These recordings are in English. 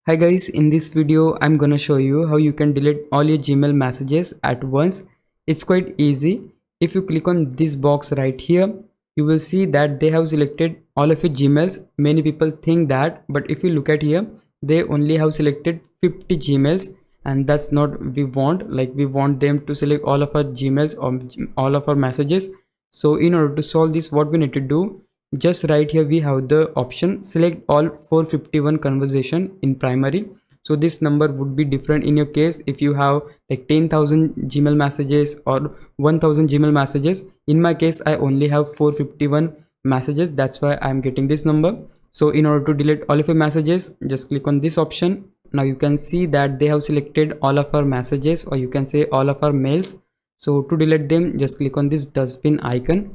Hi guys, in this video I'm gonna show you how you can delete all your Gmail messages at once. It's quite easy. If you click on this box right here, you will see that they have selected all of your Gmails. Many people think that, but if you look at here, they only have selected 50 Gmails, and that's not we want. Like, we want them to select all of our Gmails or all of our messages. So in order to solve this, what we need to do, just right here we have the option select all 451 conversation in primary. So this number would be different in your case if you have like 10,000 Gmail messages or 1000 Gmail messages. In my case I only have 451 messages, that's why I'm getting this number. So in order to delete all of your messages, just click on this option. Now you can see that they have selected all of our messages, or you can say all of our mails. So to delete them, just click on this dustbin icon,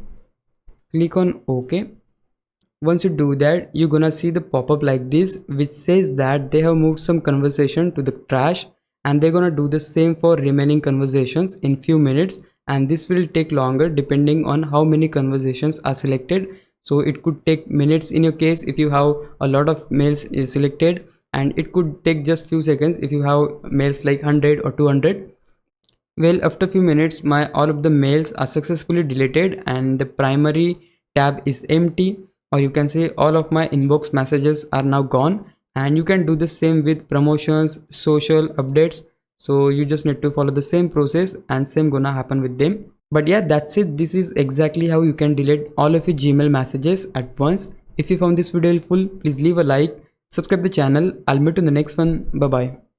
click on OK. Once you do that, you're gonna see the pop-up like this, which says that they have moved some conversation to the trash, and they're gonna do the same for remaining conversations in few minutes, and this will take longer depending on how many conversations are selected. So it could take minutes in your case if you have a lot of mails is selected, and it could take just few seconds if you have mails like 100 or 200. Well, after few minutes, my all of the mails are successfully deleted and the primary tab is empty, or you can say all of my inbox messages are now gone. And you can do the same with promotions, social updates. So you just need to follow the same process and same gonna happen with them. But yeah, that's it. This is exactly how you can delete all of your Gmail messages at once. If you found this video helpful, please leave a like, subscribe the channel. I'll meet you in the next one. Bye bye.